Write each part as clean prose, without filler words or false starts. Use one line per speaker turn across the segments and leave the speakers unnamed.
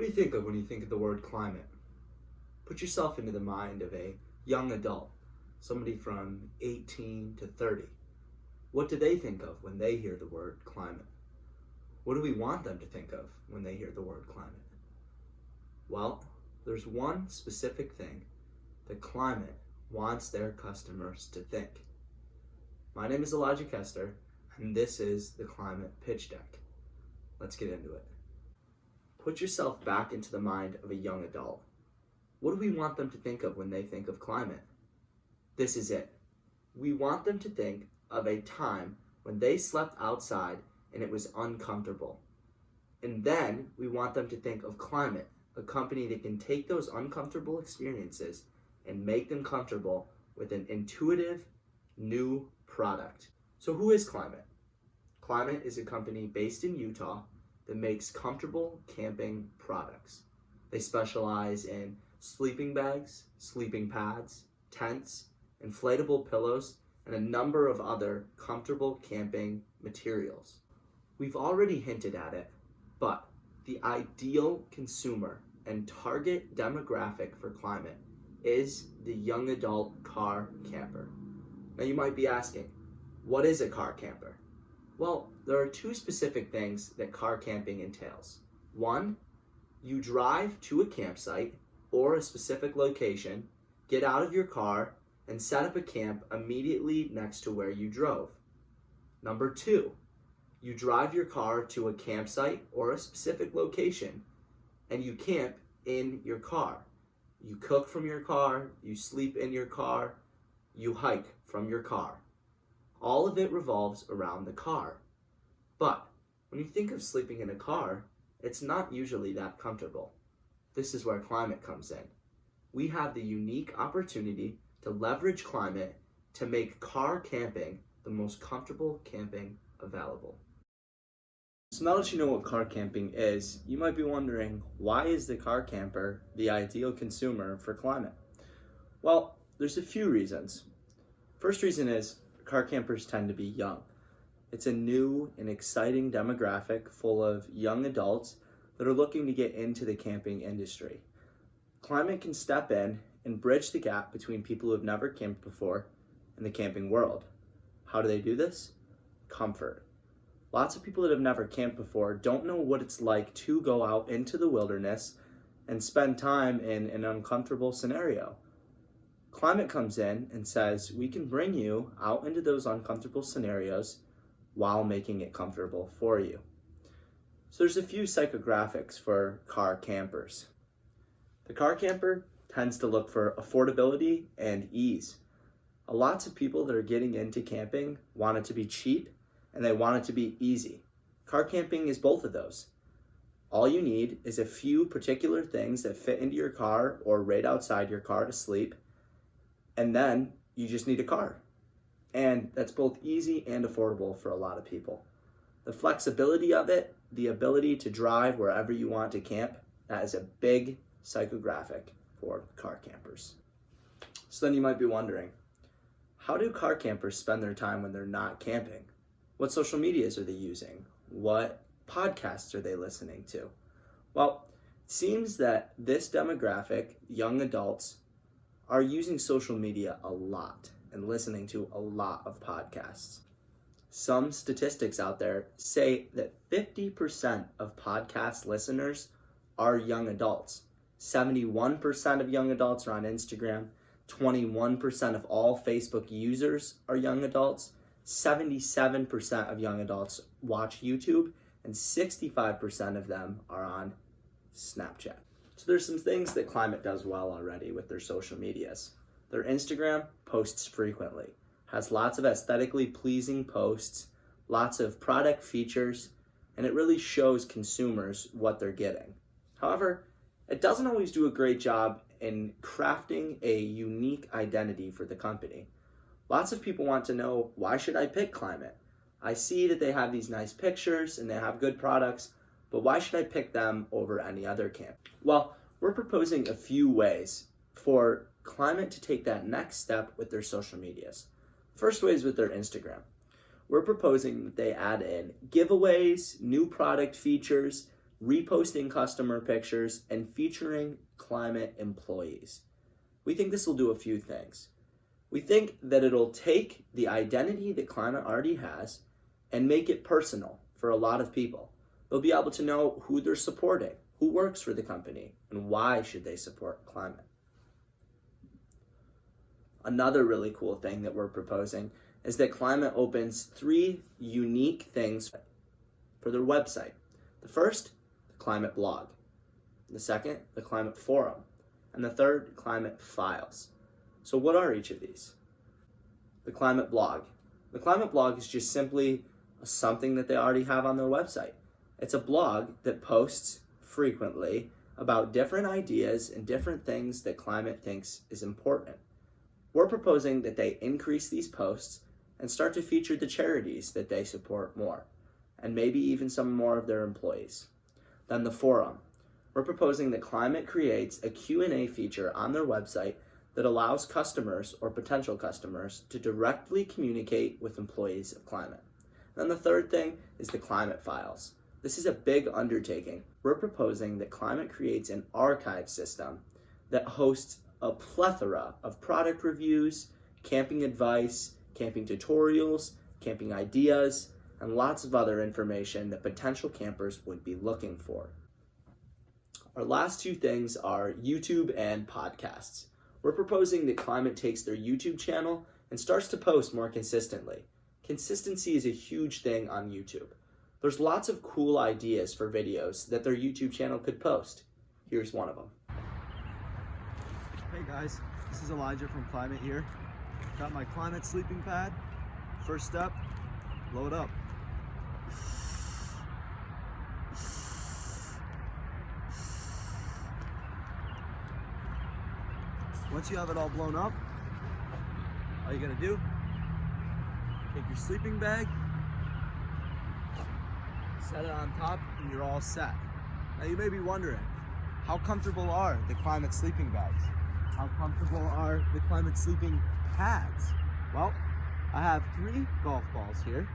What do you think of when you think of the word climate? Put yourself into the mind of a young adult, somebody from 18 to 30. What do they think of when they hear the word climate? What do we want them to think of when they hear the word climate? Well, there's one specific thing that Klymit wants their customers to think. My name is Elijah Kester, and this is the Klymit Pitch Deck. Let's get into it. Put yourself back into the mind of a young adult. What do we want them to think of when they think of climate? This is it. We want them to think of a time when they slept outside and it was uncomfortable. And then we want them to think of Klymit, a company that can take those uncomfortable experiences and make them comfortable with an intuitive, new product. So who is Klymit? Klymit is a company based in Utah that makes comfortable camping products. They specialize in sleeping bags, sleeping pads, tents, inflatable pillows, and a number of other comfortable camping materials. We've already hinted at it, but the ideal consumer and target demographic for Klymit is the young adult car camper. Now you might be asking, what is a car camper? Well, there are two specific things that car camping entails. One, you drive to a campsite or a specific location, get out of your car, and set up a camp immediately next to where you drove. Number two, you drive your car to a campsite or a specific location, and you camp in your car. You cook from your car, you sleep in your car, you hike from your car. All of it revolves around the car. But when you think of sleeping in a car, it's not usually that comfortable. This is where Klymit comes in. We have the unique opportunity to leverage Klymit to make car camping the most comfortable camping available. So now that you know what car camping is, you might be wondering, why is the car camper the ideal consumer for Klymit? Well, there's a few reasons. First reason is car campers tend to be young. It's a new and exciting demographic full of young adults that are looking to get into the camping industry. Klymit can step in and bridge the gap between people who have never camped before and the camping world. How do they do this? Comfort. Lots of people that have never camped before don't know what it's like to go out into the wilderness and spend time in an uncomfortable scenario. Klymit comes in and says, we can bring you out into those uncomfortable scenarios while making it comfortable for you. So there's a few psychographics for car campers. The car camper tends to look for affordability and ease. Lots of people that are getting into camping want it to be cheap and they want it to be easy. Car camping is both of those. All you need is a few particular things that fit into your car or right outside your car to sleep, and then you just need a car. And that's both easy and affordable for a lot of people. The flexibility of it, the ability to drive wherever you want to camp, that is a big psychographic for car campers. So then you might be wondering, how do car campers spend their time when they're not camping? What social medias are they using? What podcasts are they listening to? Well, it seems that this demographic, young adults, are using social media a lot and listening to a lot of podcasts. Some statistics out there say that 50% of podcast listeners are young adults. 71% of young adults are on Instagram. 21% of all Facebook users are young adults. 77% of young adults watch YouTube, and 65% of them are on Snapchat. So there's some things that Klymit does well already with their social medias. Their Instagram posts frequently, has lots of aesthetically pleasing posts, lots of product features, and it really shows consumers what they're getting. However, it doesn't always do a great job in crafting a unique identity for the company. Lots of people want to know, why should I pick Klymit? I see that they have these nice pictures and they have good products, but why should I pick them over any other camp? Well, we're proposing a few ways for Klymit to take that next step with their social medias. First way is with their Instagram. We're proposing that they add in giveaways, new product features, reposting customer pictures, and featuring Klymit employees. We think this will do a few things. We think that it'll take the identity that Klymit already has and make it personal for a lot of people. They'll be able to know who they're supporting, who works for the company, and why should they support Klymit. Another really cool thing that we're proposing is that Klymit opens 3 unique things for their website. The first, the Klymit blog. The second, the Klymit forum. And the third, Klymit files. So what are each of these? The Klymit blog. The Klymit blog is just simply something that they already have on their website. It's a blog that posts frequently about different ideas and different things that Klymit thinks is important. We're proposing that they increase these posts and start to feature the charities that they support more, and maybe even some more of their employees. Then the forum. We're proposing that Klymit creates a Q&A feature on their website that allows customers or potential customers to directly communicate with employees of Klymit. Then the third thing is the Klymit files. This is a big undertaking. We're proposing that Klymit creates an archive system that hosts a plethora of product reviews, camping advice, camping tutorials, camping ideas, and lots of other information that potential campers would be looking for. Our last 2 things are YouTube and podcasts. We're proposing that Klymit takes their YouTube channel and starts to post more consistently. Consistency is a huge thing on YouTube. There's lots of cool ideas for videos that their YouTube channel could post. Here's one of them.
Hey guys, this is Elijah from Klymit here. Got my Klymit sleeping pad. First step, load up. Once you have it all blown up, all you gotta do, take your sleeping bag, set it on top, and you're all set. Now you may be wondering, how comfortable are the Klymit sleeping bags? How comfortable are the Klymit sleeping pads? Well, I have 3 golf balls here.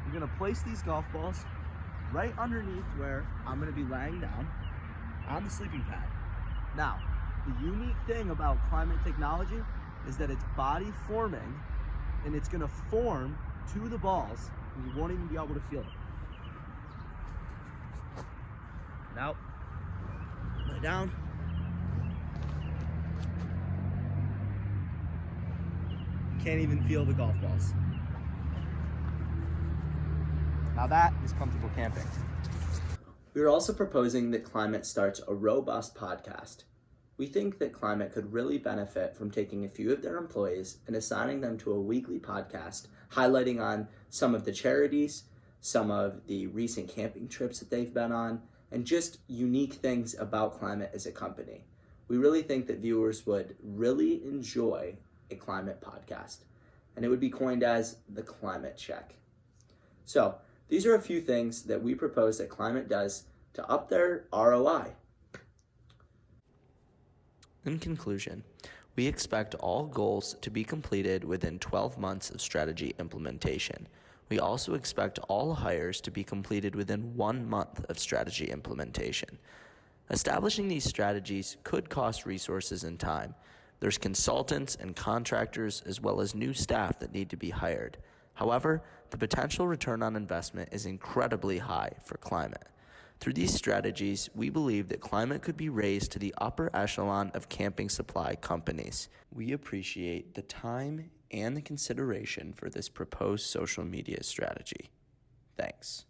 I'm gonna place these golf balls right underneath where I'm gonna be laying down on the sleeping pad. Now, the unique thing about Klymit technology is that it's body forming, and it's gonna form to the balls, and you won't even be able to feel it. Now, lay down. Can't even feel the golf balls. Now that is comfortable camping.
We are also proposing that Klymit starts a robust podcast. We think that Klymit could really benefit from taking a few of their employees and assigning them to a weekly podcast highlighting on some of the charities, some of the recent camping trips that they've been on, and just unique things about Klymit as a company. We really think that viewers would really enjoy a Klymit podcast, and it would be coined as the Klymit Check. So these are a few things that we propose that Klymit does to up their ROI.
In conclusion, we expect all goals to be completed within 12 months of strategy implementation. We also expect all hires to be completed within 1 month of strategy implementation. Establishing these strategies could cost resources and time. There's consultants and contractors as well as new staff that need to be hired. However, the potential return on investment is incredibly high for Klymit. Through these strategies, we believe that Klymit could be raised to the upper echelon of camping supply companies. We appreciate the time and the consideration for this proposed social media strategy. Thanks.